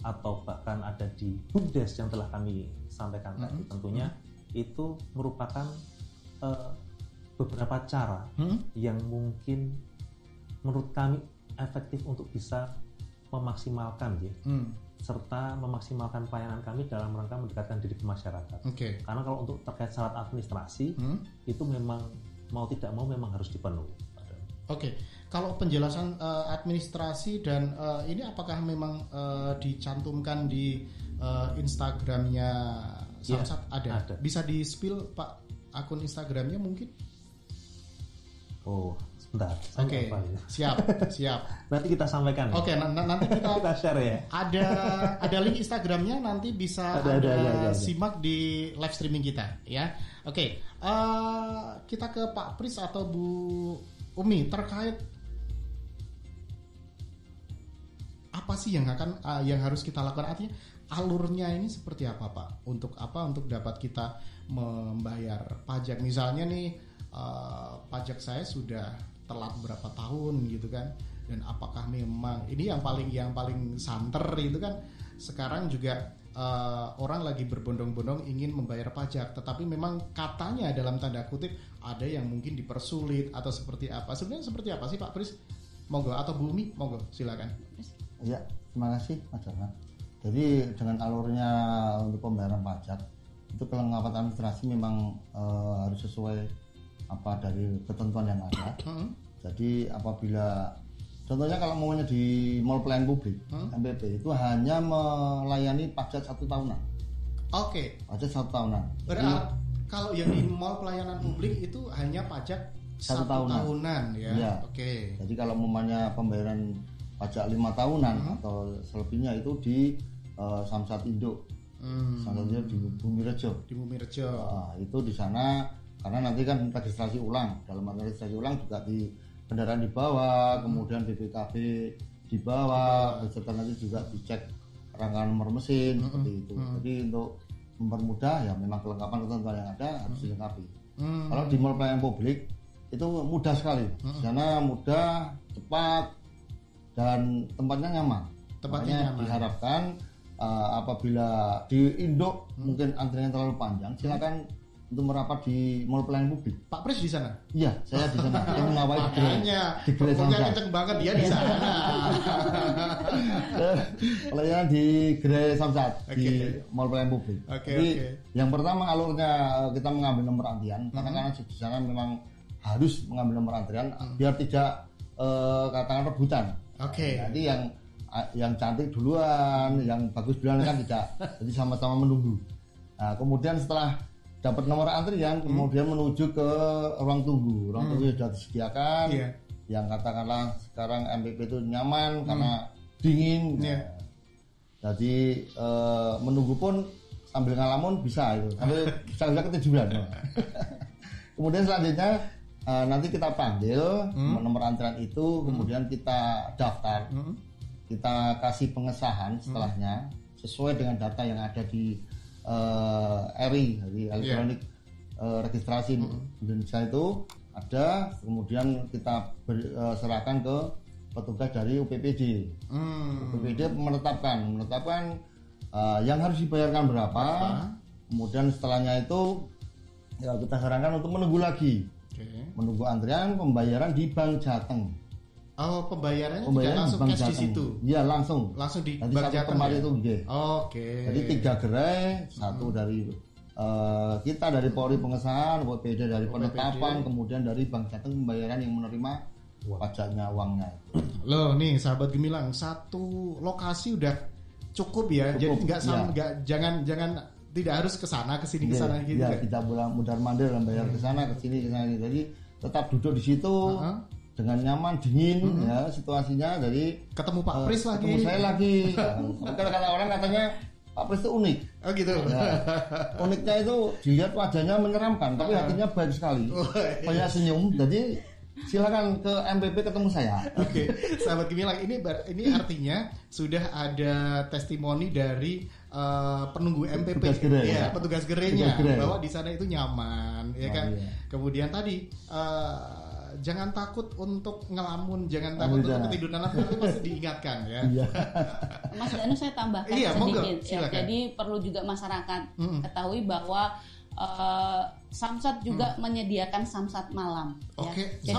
atau bahkan ada di BUMDes yang telah kami sampaikan tadi. Tentunya itu merupakan beberapa cara yang mungkin menurut kami efektif untuk bisa memaksimalkan serta memaksimalkan pelayanan kami dalam rangka mendekatkan diri ke masyarakat. Karena kalau untuk terkait syarat administrasi itu memang mau tidak mau memang harus dipenuhi. Kalau penjelasan administrasi dan ini apakah memang dicantumkan di Instagramnya Samsat? Ada. Bisa di-spill Pak akun Instagramnya mungkin? Oh, sebentar. Siap. Nanti kita sampaikan. Nanti kita share ya. Ada link Instagramnya, nanti bisa ada simak di live streaming kita ya. Kita ke Pak Pris atau Bu Umi terkait apa sih yang harus kita lakukan, artinya alurnya ini seperti apa Pak? Untuk dapat kita membayar pajak, misalnya nih pajak saya sudah telat berapa tahun gitu kan, dan apakah memang ini yang paling santer itu kan sekarang juga orang lagi berbondong-bondong ingin membayar pajak, tetapi memang katanya dalam tanda kutip ada yang mungkin dipersulit atau seperti apa. Sebenarnya seperti apa sih Pak Pris? Monggo, atau Bumi, monggo silakan. Iya, terima kasih Mas Dharma. Jadi dengan alurnya untuk pembayaran pajak itu kelengkapan administrasi memang harus sesuai apa dari ketentuan yang ada. Jadi apabila contohnya kalau maunya di mall pelayanan publik MPP itu hanya melayani pajak 1 tahunan. Oke. Pajak 1 tahunan. Berarti kalau yang di mall pelayanan publik itu hanya pajak 1 tahunan ya. Ya. Oke. Jadi kalau maunya pembayaran pajak 5 tahunan atau selebihnya itu di Samsat Induk. Samsat Induk di Bumi Rejo. Di Bumi Rejo. Itu di sana karena nanti kan registrasi ulang. Dalam registrasi ulang juga di kendaraan dibawa, kemudian BPKB dibawa, beserta nanti juga dicek rangkaian nomor mesin seperti itu. Jadi untuk mempermudah ya memang kelengkapan ketentuan yang ada harus dilengkapi. Kalau di mall pelayanan publik itu mudah sekali. Di sana mudah, cepat, dan tempatnya nyaman. Tempatnya diharapkan apabila di Induk mungkin antriannya terlalu panjang, silakan untuk merapat di mall pelayanan publik. Pak Pris di sana? Iya, saya di sana. Saya mengawal di Gerai Samsat. Kenceng banget dia di sana. Pelayanan di Gerai Samsat di mall pelayanan publik. Jadi yang pertama alurnya kita mengambil nomor antrian karena di sana memang harus mengambil nomor antrian biar tidak katakan rebutan. Jadi yang cantik duluan, yang bagus duluan kan tidak. Jadi sama-sama menunggu. Nah, kemudian setelah dapat nomor antrian, kemudian menuju ke ruang tunggu. Ruang tunggu sudah disediakan. Yang katakanlah sekarang MPP itu nyaman karena dingin. Jadi menunggu pun sambil ngalamun bisa itu. Sambil ketiduran. Kemudian selanjutnya nanti kita panggil nomor antrian itu, kemudian kita daftar. Kita kasih pengesahan setelahnya sesuai dengan data yang ada di RI, jadi elektronik registrasi Indonesia itu ada, kemudian kita serahkan ke petugas dari UPPD. UPPD menetapkan yang harus dibayarkan berapa, kemudian setelahnya itu ya kita sarankan untuk menunggu lagi, menunggu antrian pembayaran di Bank Jateng. Oh, pembayarannya tidak langsung cash di situ? Iya, langsung di Bank Jateng ya? Itu Jadi 3 gerai, satu dari kita dari Polri pengesahan, UPPD dari penetapan, kemudian dari Bank Jateng pembayaran yang menerima pajaknya, uangnya. Loh nih sahabat Gemilang, satu lokasi udah cukup ya. Jadi jangan tidak harus ke sana ke sini ke sana gitu. Ya, kita mundar-mandir dan bayar ke sana ke sini. Jadi tetap duduk di situ. Dengan nyaman, dingin ya situasinya. Jadi ketemu Pak Pris lagi. Ketemu saya lagi. Kata orang katanya Pak Pris itu unik. Oh gitu. Ya, uniknya itu dilihat wajahnya menyeramkan, tapi hatinya baik sekali. Banyak senyum. Jadi silakan ke MPP ketemu saya. Oke, sahabat Gemilang, ini artinya sudah ada testimoni dari penunggu MPP, petugas gerainya, bahwa di sana itu nyaman, ya kan. Kemudian tadi jangan takut untuk ngelamun, jangan takut untuk ketiduran, nanti pasti diingatkan ya. Mas Danu, saya tambahkan sedikit ya. Jadi perlu juga masyarakat ketahui bahwa Samsat juga menyediakan samsat malam. Jadi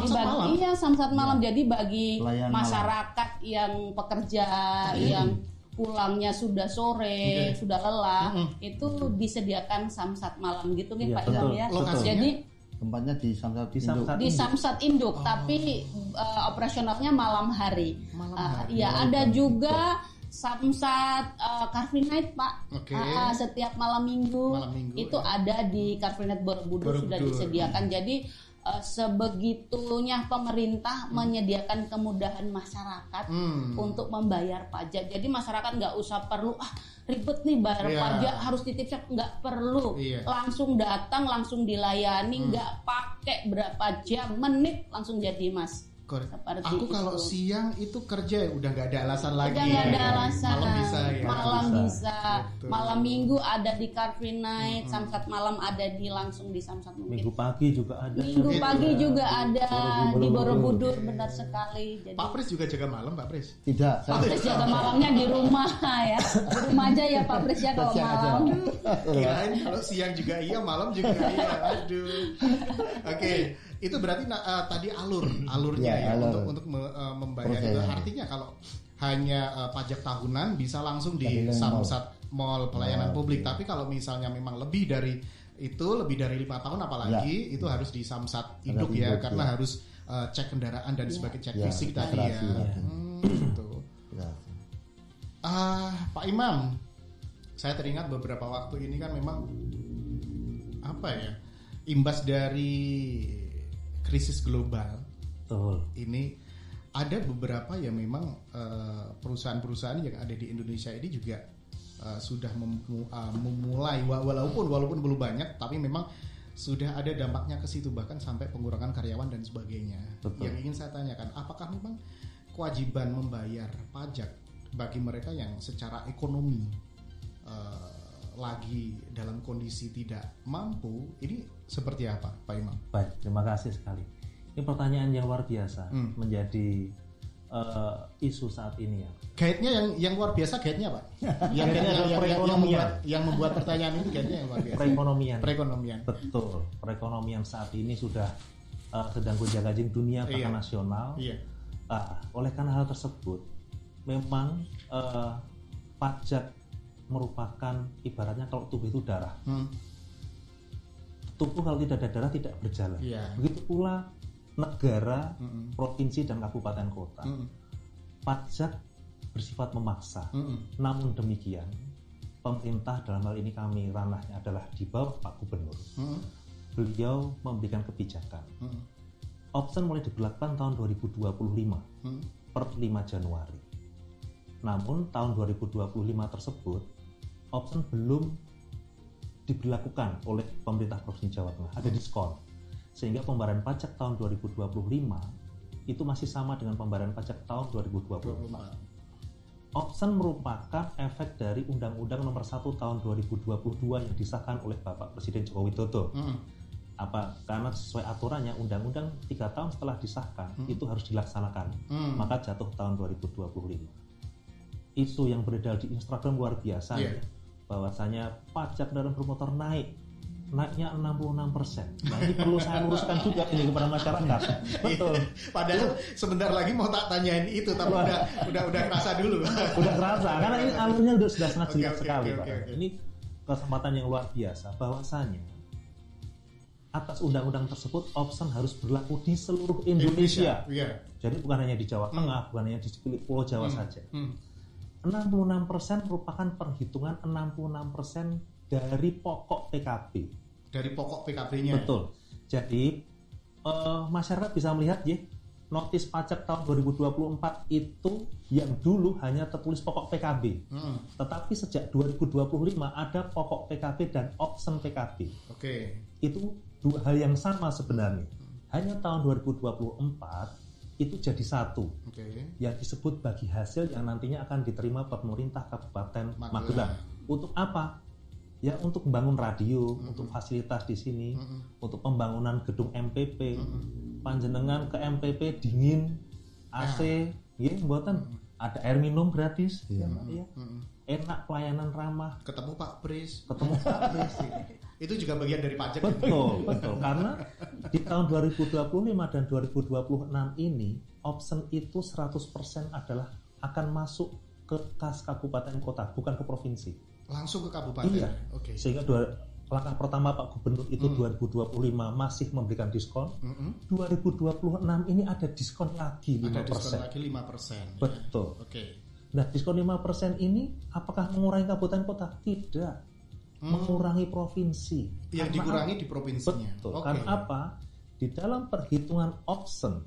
samsat malam. Jadi bagi masyarakat yang pekerja yang pulangnya sudah sore, sudah lelah, itu disediakan samsat malam gitu nih Pak Ilham ya. Jadi tempatnya di Samsat Induk, tapi operasionalnya malam hari. Ada juga Samsat Car Free Night Pak. Setiap malam minggu itu ada di Car Free Night Borobudur sudah disediakan. Jadi sebegitunya pemerintah menyediakan kemudahan masyarakat untuk membayar pajak. Jadi masyarakat nggak usah perlu ribet nih bayar pajak, harus titip cek, nggak perlu. Langsung datang, langsung dilayani, nggak pakai berapa jam, menit langsung jadi Mas. Aku kalau siang itu kerja udah nggak ada alasan lagi. Udah nggak ada alasan. Malam bisa ya. Malam bisa. Betul. Malam minggu ada di Car Free Night, Samsat malam ada di langsung di Samsat mungkin. Minggu pagi juga ada. Minggu pagi juga ada di Borobudur, benar sekali. Jadi Pak Pris juga jaga malam, Pak Pris? Tidak. Pak Pris jaga malamnya di rumah ya. Di rumah aja ya Pak Pris ya kalau malam. Kirain kalau siang juga iya, malam juga iya. Aduh. Oke. Itu berarti tadi alurnya ya untuk membayar itu. Artinya kalau hanya pajak tahunan bisa langsung di Samsat mall pelayanan publik. Tapi kalau misalnya memang lebih dari 5 tahun apalagi itu harus di Samsat induk ya, karena harus cek kendaraan dan sebagai cek fisik tadi ya. Gitu. Pak Imam, saya teringat beberapa waktu ini kan memang imbas dari krisis global. Betul. Ini ada beberapa yang memang perusahaan-perusahaan yang ada di Indonesia ini juga sudah memulai walaupun belum banyak, tapi memang sudah ada dampaknya ke situ, bahkan sampai pengurangan karyawan dan sebagainya. Betul. Yang ingin saya tanyakan, apakah memang kewajiban membayar pajak bagi mereka yang secara ekonomi lagi dalam kondisi tidak mampu, ini seperti apa, Pak Imam? Baik, terima kasih sekali. Ini pertanyaan yang luar biasa, menjadi isu saat ini ya. Guide-nya yang luar biasa, guide-nya Pak? yang membuat pertanyaan ini guide-nya yang luar biasa. Perekonomian. Betul. Perekonomian saat ini sudah sedang gonjang-ganjing dunia bahkan nasional. Iya. Oleh karena hal tersebut, memang pajak merupakan ibaratnya kalau tubuh itu darah. Tubuh kalau tidak ada darah tidak berjalan. Begitu pula negara, provinsi dan kabupaten kota. Pajak bersifat memaksa. Namun demikian, pemerintah dalam hal ini kami ranahnya adalah di bawah Pak Gubernur. Beliau memberikan kebijakan. Option mulai diberlakukan tahun 2025 per 5 Januari. Namun tahun 2025 tersebut option belum diberlakukan oleh pemerintah Provinsi Jawa Tengah, ada diskon, sehingga pembayaran pajak tahun 2025 itu masih sama dengan pembayaran pajak tahun 2024. Option merupakan efek dari Undang-Undang Nomor 1 Tahun 2022 yang disahkan oleh Bapak Presiden Joko Widodo. Karena sesuai aturannya Undang-Undang 3 tahun setelah disahkan itu harus dilaksanakan, maka jatuh tahun 2025. Isu yang beredar di Instagram luar biasa, bahwasanya pajak kendaraan bermotor naiknya 66%. Nah ini perlu saya luruskan juga ini kepada masyarakat. Betul. Padahal sebentar lagi mau tak tanyain itu, tapi udah kerasa dulu. Udah kerasa, karena ini alurnya sudah sangat jelas sekali, Pak. Ini kesempatan yang luar biasa, bahwasanya atas undang-undang tersebut option harus berlaku di seluruh Indonesia. Jadi bukan hanya di Jawa Tengah, bukan hanya di Pulau Jawa saja. 66% merupakan perhitungan 66% dari pokok PKB. Dari pokok PKB-nya. Betul. Jadi masyarakat bisa melihat ya, notis pajak tahun 2024 itu yang dulu hanya tertulis pokok PKB. Tetapi sejak 2025 ada pokok PKB dan option PKB. Itu dua hal yang sama sebenarnya. Hanya tahun 2024 itu jadi satu, yang disebut bagi hasil yang nantinya akan diterima pemerintah Kabupaten Magelang. Untuk apa? Ya untuk membangun radio, untuk fasilitas di sini, untuk pembangunan gedung MPP, panjenengan ke MPP dingin, AC, buatan ada air minum gratis, enak, pelayanan ramah, ketemu Pak Pris. Itu juga bagian dari pajak. Betul. Karena di tahun 2025 dan 2026 ini option itu 100% adalah akan masuk ke kas kabupaten kota, bukan ke provinsi. Langsung ke kabupaten. Iya. Sehingga langkah pertama Pak Gubernur itu 2025 masih memberikan diskon. 2026 ini ada diskon lagi 5%. Ada diskon lagi 5%. Betul. Nah, diskon 5% ini apakah mengurangi kabupaten kota? Tidak. Mengurangi provinsi. Yang dikurangi di provinsinya. Betul. Karena apa? Di dalam perhitungan option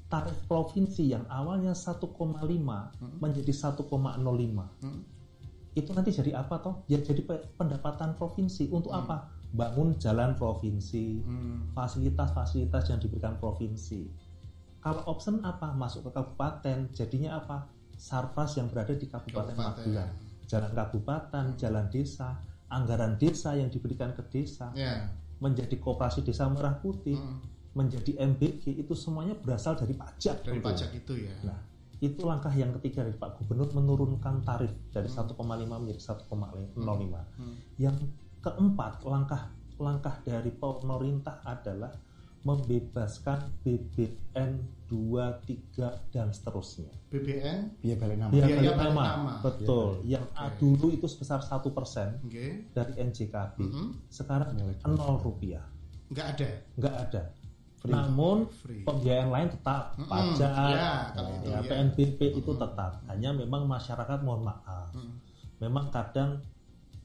tarif provinsi yang awalnya 1,5 menjadi 1,05. Itu nanti jadi apa toh? Ya jadi pendapatan provinsi. Untuk apa? Bangun jalan provinsi, fasilitas-fasilitas yang diberikan provinsi. Kalau option apa? Masuk ke kabupaten, jadinya apa? Sarpras yang berada di Kabupaten Magelang. Jalan kabupaten, jalan desa, anggaran desa yang diberikan ke desa, menjadi koperasi desa Merah Putih, menjadi MBG, itu semuanya berasal dari pajak. Dari pajak itu ya. Nah, itu langkah yang ketiga dari Pak Gubernur, menurunkan tarif dari 1,5 menjadi 1,05. Yang keempat, langkah dari pemerintah adalah membebaskan BBN 2, 3 dan seterusnya. BBN? Biaya balik nama. Biaya balik nama. Betul. Yang dulu itu sebesar 1% dari NJKB. Sekarang 0 rupiah. Nggak ada. Free. Namun pembiayaan lain tetap pajak, PNBP itu tetap. Hanya memang masyarakat mohon maaf. Memang kadang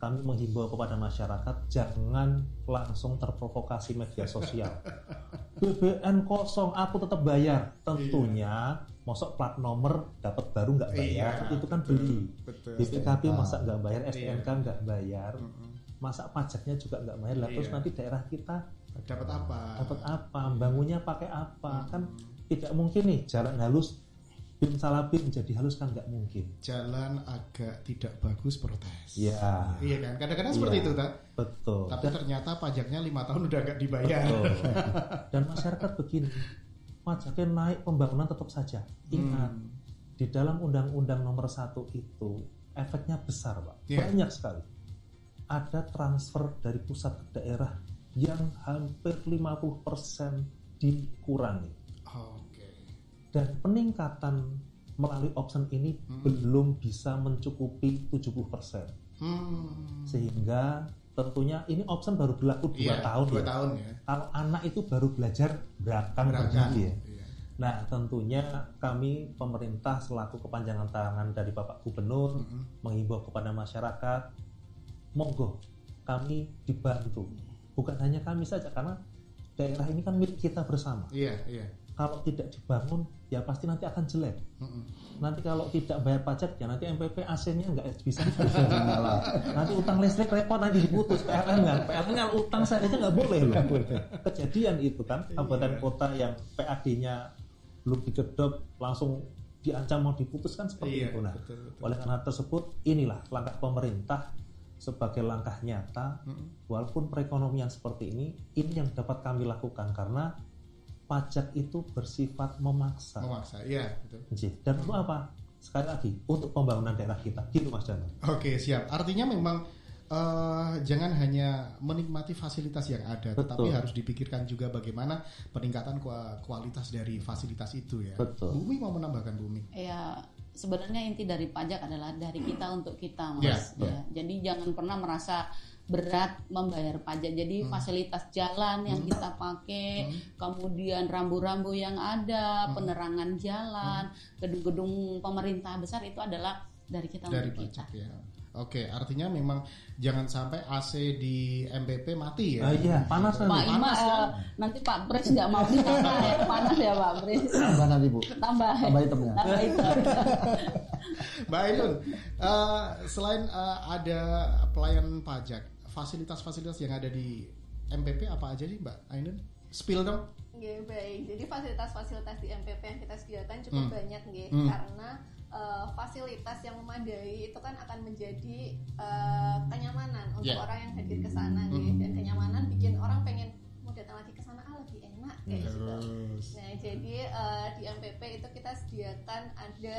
kami menghimbau kepada masyarakat jangan langsung terprovokasi media sosial. BBN kosong, aku tetap bayar. Tentunya, mosok plat nomor dapat baru nggak bayar, itu kan beli. BPKB masa nggak bayar, STNK nggak bayar, masa pajaknya juga nggak bayar. Terus nanti daerah kita dapat apa? Bangunnya pakai apa? Kan tidak mungkin nih jalan halus. BIM salah BIM jadi halus kan nggak mungkin. Jalan agak tidak bagus protes. Iya. Iya kan. Kadang-kadang seperti itu, tak? Betul. Tapi ternyata pajaknya 5 tahun udah agak dibayar. Betul. Dan masyarakat begini, pajaknya naik, pembangunan tetap saja. Ingat, di dalam Undang-Undang Nomor 1 itu efeknya besar, Pak. Banyak sekali. Ada transfer dari pusat ke daerah yang hampir 50% dikurangi. Dan peningkatan melalui option ini belum bisa mencukupi 70%. Sehingga tentunya ini option baru berlaku 2 tahun. 2 tahun ya. Kalau anak itu baru belajar berangkat ya. Nah tentunya kami pemerintah selaku kepanjangan tangan dari Bapak Gubernur menghimbau kepada masyarakat, monggo kami dibantu. Bukan hanya kami saja, karena daerah ini kan milik kita bersama. Iya. Kalau tidak dibangun, ya pasti nanti akan jelek. Nanti kalau tidak bayar pajak, ya nanti MPP AC-nya nggak bisa dinyala. Nanti utang listrik repot, nanti diputus. PLN kan utang saya aja nggak boleh loh. Kejadian itu kan, kabupaten kota yang PAD-nya belum digedop, langsung diancam mau diputus kan seperti itu. Nah, betul. Oleh karena tersebut, inilah langkah pemerintah sebagai langkah nyata, walaupun perekonomian seperti ini yang dapat kami lakukan karena pajak itu bersifat memaksa. Iya, betul. Dan untuk apa? Sekali lagi, untuk pembangunan daerah kita, gitu Mas Jano. Oke, siap. Artinya memang jangan hanya menikmati fasilitas yang ada, tetapi harus dipikirkan juga bagaimana peningkatan kualitas dari fasilitas itu ya. Betul. Bumi mau menambahkan, Bumi? Ya, sebenarnya inti dari pajak adalah dari kita untuk kita, Mas. Ya. Jadi jangan pernah merasa berat membayar pajak. Jadi fasilitas jalan yang kita pakai, kemudian rambu-rambu yang ada, penerangan jalan, gedung-gedung pemerintah besar itu adalah dari kita dari untuk pajak, kita. Ya. Oke, artinya memang jangan sampai AC di MPP mati ya. Iya, panas Pak Ima, nanti Pak Pres nggak mau ditambah ya, panas ya Pak Pres. Tambah nanti Bu. Tambah hitamnya. Tambah hitam. Mbak Ainun, selain ada pelayanan pajak, fasilitas-fasilitas yang ada di MPP apa aja sih Mbak Ainun? Spill dong. Nggih, baik. Jadi fasilitas-fasilitas di MPP yang kita sediakan cukup banyak nggih, karena fasilitas yang memadai itu kan akan menjadi kenyamanan untuk orang yang hadir ke sana nggih, dan kenyamanan bikin orang pengen mau datang lagi ke sana lebih enak kayak gitu. Nah, jadi di MPP itu kita sediakan ada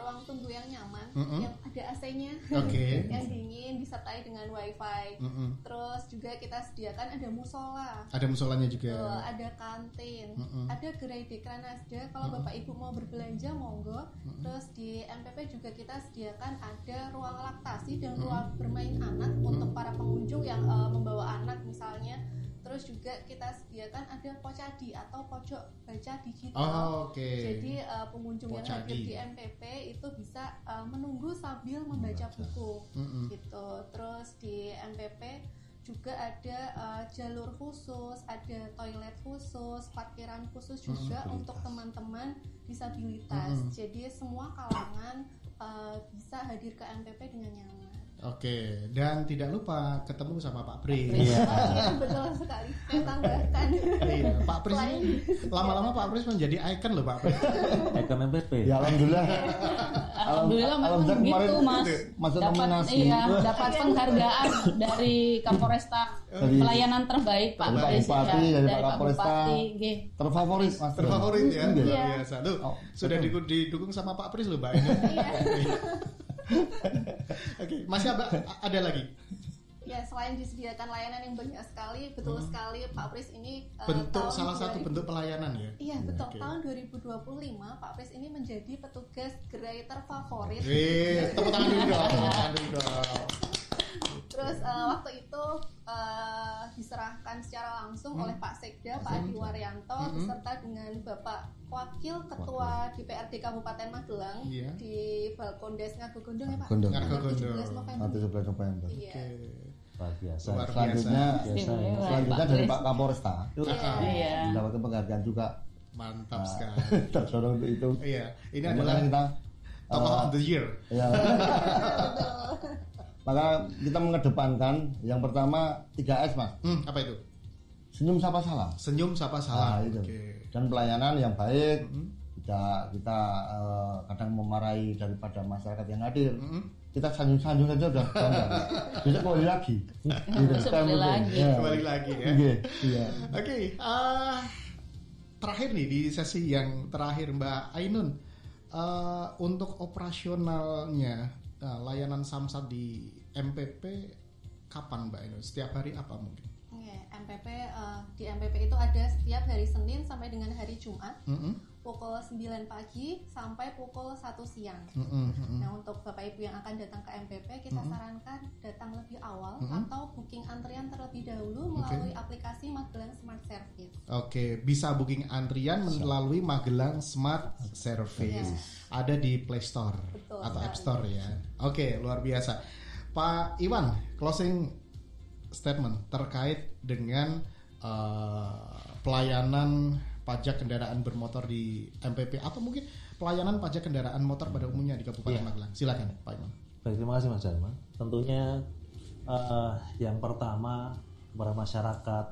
ruang tunggu yang nyaman, yang ada AC-nya, yang dingin, disertai dengan WiFi. Terus juga kita sediakan ada musola. Ada musolanya juga. Ada kantin, ada gerai dekranasda. Kalau Bapak Ibu mau berbelanja monggo. Terus di MPP juga kita sediakan ada ruang laktasi dan ruang bermain anak untuk para pengunjung yang membawa anak misalnya. Terus juga kita sediakan ada pocadi atau pojok baca digital. Jadi pengunjung yang hadir di MPP itu bisa menunggu sambil membaca buku gitu. Terus di MPP juga ada jalur khusus, ada toilet khusus, parkiran khusus juga untuk teman-teman disabilitas. Jadi semua kalangan bisa hadir ke MPP dengan nyaman. Oke, dan tidak lupa ketemu sama Pak Pris. Iya, betul sekali. Saya tambahkan. Iya, Pak Pris ini lama-lama Pak Pris menjadi ikon loh Pak Pris. Ikon MPP. Ya alhamdulillah. Alhamdulillah memang begitu Mas. Dapat penghargaan dari Kapolresta, pelayanan terbaik Pak Pris. Dari Pak Kapolresta. Terfavorit Mas. Terfavorit ya. Luar biasa. Sudah didukung sama Pak Pris loh Mbak ini. Oke, masih ada lagi? Ya, selain disediakan layanan yang banyak sekali, betul sekali Pak Pris ini bentuk salah satu bentuk pelayanan ya. Iya, betul. Okay. Tahun 2025 Pak Pris ini menjadi petugas gerai terfavorit. Tepuk tangan dulu dong. Terus waktu itu diserahkan secara langsung oleh Pak Sekda, Pak Adi Waryanto, beserta dengan Bapak Wakil Ketua DPRD Kabupaten Magelang di Balkondes Ngargogondong ya Pak? Nanti 17 November. Iya. Luar biasa. Selanjutnya dari Pak Kapolresta. Mendapatkan penghargaan juga. Mantap sekali. Terdorong untuk itu. Iya. Ini adalah kita Top of the Year. Iya. Maka kita mengedepankan yang pertama 3S Mas. Apa itu? Senyum sapa salam. Senyum sapa salam. Itu. Dan pelayanan yang baik. Kita kadang memarahi daripada masyarakat yang hadir. Kita sanjung-sanjung saja udah bisa kembali lagi. Kembali lagi ya. Iya. Oke, terakhir nih di sesi yang terakhir Mbak Ainun, untuk operasionalnya layanan Samsat di MPP kapan Mbak Ainun? Setiap hari apa mungkin? MPP di MPP itu ada setiap hari Senin sampai dengan hari Jumat. Pukul 9 pagi sampai pukul 1 siang. Nah, untuk Bapak Ibu yang akan datang ke MPP, kita sarankan datang lebih awal atau booking antrian terlebih dahulu melalui aplikasi Magelang Smart Service. Oke, bisa booking antrian melalui Magelang Smart Service. Ada di Play Store. Betul, atau App Store ya. Oke, luar biasa. Pak Iwan, closing statement terkait dengan pelayanan pajak kendaraan bermotor di MPP atau mungkin pelayanan pajak kendaraan motor pada umumnya di Kabupaten Magelang. Silakan Pak Iman. Baik, terima kasih Mas Dharma. Tentunya yang pertama kepada masyarakat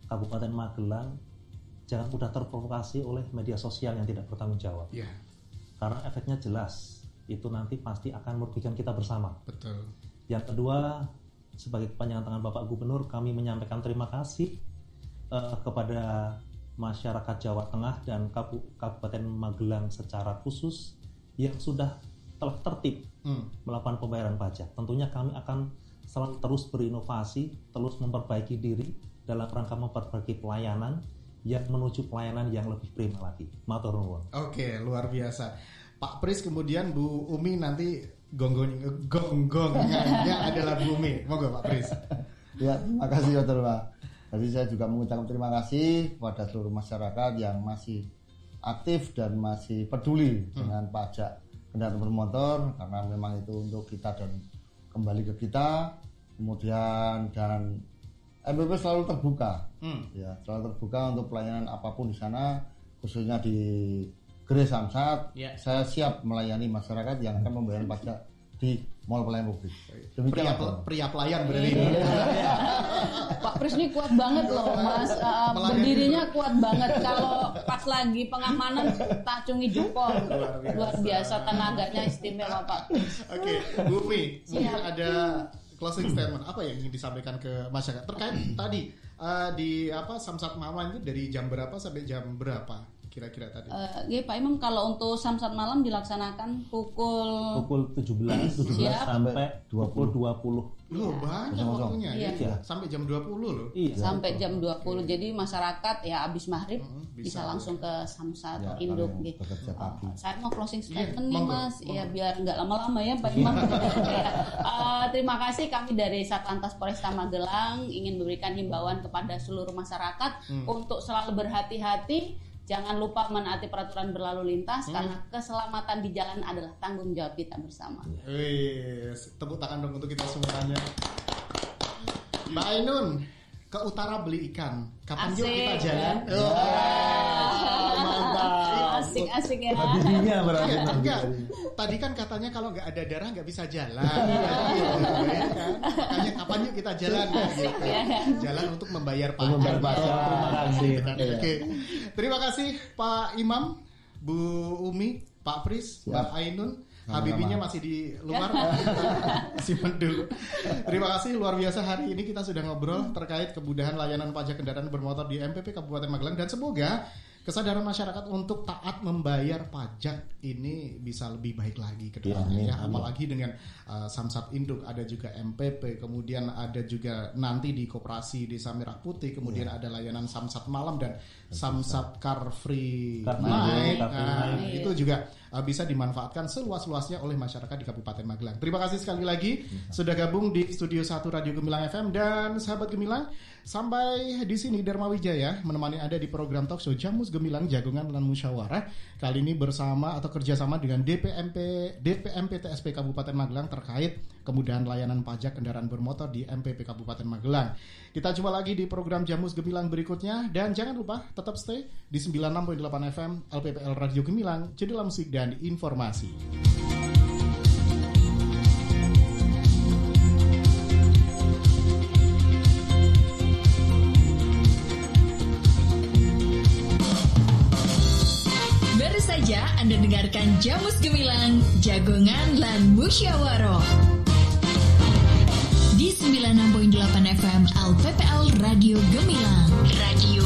Kabupaten Magelang, jangan mudah terprovokasi oleh media sosial yang tidak bertanggung jawab. Karena efeknya jelas, itu nanti pasti akan merugikan kita bersama. Betul. Yang kedua, sebagai kepanjangan tangan Bapak Gubernur, kami menyampaikan terima kasih kepada masyarakat Jawa Tengah dan Kabupaten Magelang secara khusus yang sudah telah tertib melakukan pembayaran pajak. Tentunya kami akan selalu terus berinovasi, terus memperbaiki diri dalam rangka memperbaiki pelayanan yang menuju pelayanan yang lebih prima lagi. Matur nuwun. Oke, luar biasa. Pak Pris, kemudian Bu Umi nanti gonggongnya adalah Bu Umi. Monggo Pak Pris. Ya, terima kasih Pak. Jadi saya juga mengucapkan terima kasih kepada seluruh masyarakat yang masih aktif dan masih peduli dengan pajak kendaraan bermotor, karena memang itu untuk kita dan kembali ke kita. Kemudian dan MPP selalu terbuka, ya selalu terbuka untuk pelayanan apapun di sana, khususnya di Gerai Samsat. Saya siap melayani masyarakat yang akan membayar pajak di Mall Pelayanan Publik. Pria pelayan berarti ini. Pak Pris ini kuat banget loh Mas, berdirinya kuat banget. Kalau pas lagi pengamanan tacungi jempol, luar biasa, tenaganya istimewa Pak Pris. Oke, Bu Umi, mungkin ada closing statement apa yang ingin disampaikan ke masyarakat terkait tadi di Samsat Malam itu dari jam berapa sampai jam berapa? Kira-kira tadi. Pak Imam, kalau untuk Samsat malam dilaksanakan pukul 17 sampai 20. Loh, banyak waktunya ya. Sampai jam 20 loh. Sampai jam 20. Jadi masyarakat ya habis maghrib bisa langsung ke Samsat induk gitu. Saya mau closing statement nih Mas, ya biar nggak lama-lama ya Pak Imam. Terima kasih, kami dari Satlantas Polresta Magelang ingin memberikan himbauan kepada seluruh masyarakat untuk selalu berhati-hati. Jangan lupa menaati peraturan berlalu lintas karena keselamatan di jalan adalah tanggung jawab kita bersama. Tepuk tangan dong untuk kita semuanya. Mbak Ainun, ke utara beli ikan. Kapan yuk kita jalan? Mantap. Asik ya. Enggak. Tadi kan katanya kalau nggak ada darah nggak bisa jalan. Makanya kapan yuk kita jalan? Jalan untuk membayar pajak. Terima kasih. Oke. Terima kasih Pak Imam, Bu Umi, Pak Pris, Mbak Ainun. Habibinya masih di luar. Simpan dulu. Terima kasih, luar biasa, hari ini kita sudah ngobrol terkait kemudahan layanan pajak kendaraan bermotor di MPP Kabupaten Magelang, dan semoga kesadaran masyarakat untuk taat membayar pajak ini bisa lebih baik lagi ke depannya apalagi dengan Samsat Induk, ada juga MPP, kemudian ada juga nanti di Koperasi Desa Merah Putih, kemudian ada layanan Samsat Malam dan Samsat Car Free Night. Itu juga bisa dimanfaatkan seluas-luasnya oleh masyarakat di Kabupaten Magelang. Terima kasih sekali lagi sudah gabung di Studio 1 Radio Gemilang FM. Dan sahabat Gemilang, sampai di sini Dharma Wijaya menemani Anda di program talk show Jamus Gemilang Jagongan lan Musyawarah. Kali ini bersama atau kerjasama dengan DPMP TSP Kabupaten Magelang terkait kemudahan layanan pajak kendaraan bermotor di MPP Kabupaten Magelang. Kita jumpa lagi di program Jamus Gemilang berikutnya, dan jangan lupa tetap stay di 96.8 FM LPPL Radio Gemilang, jendela musik dan informasi. Baru saja Anda dengarkan Jamus Gemilang, Jagongan lan Musyawarah di 96.8 FM LPPL Radio Gemilang. Radio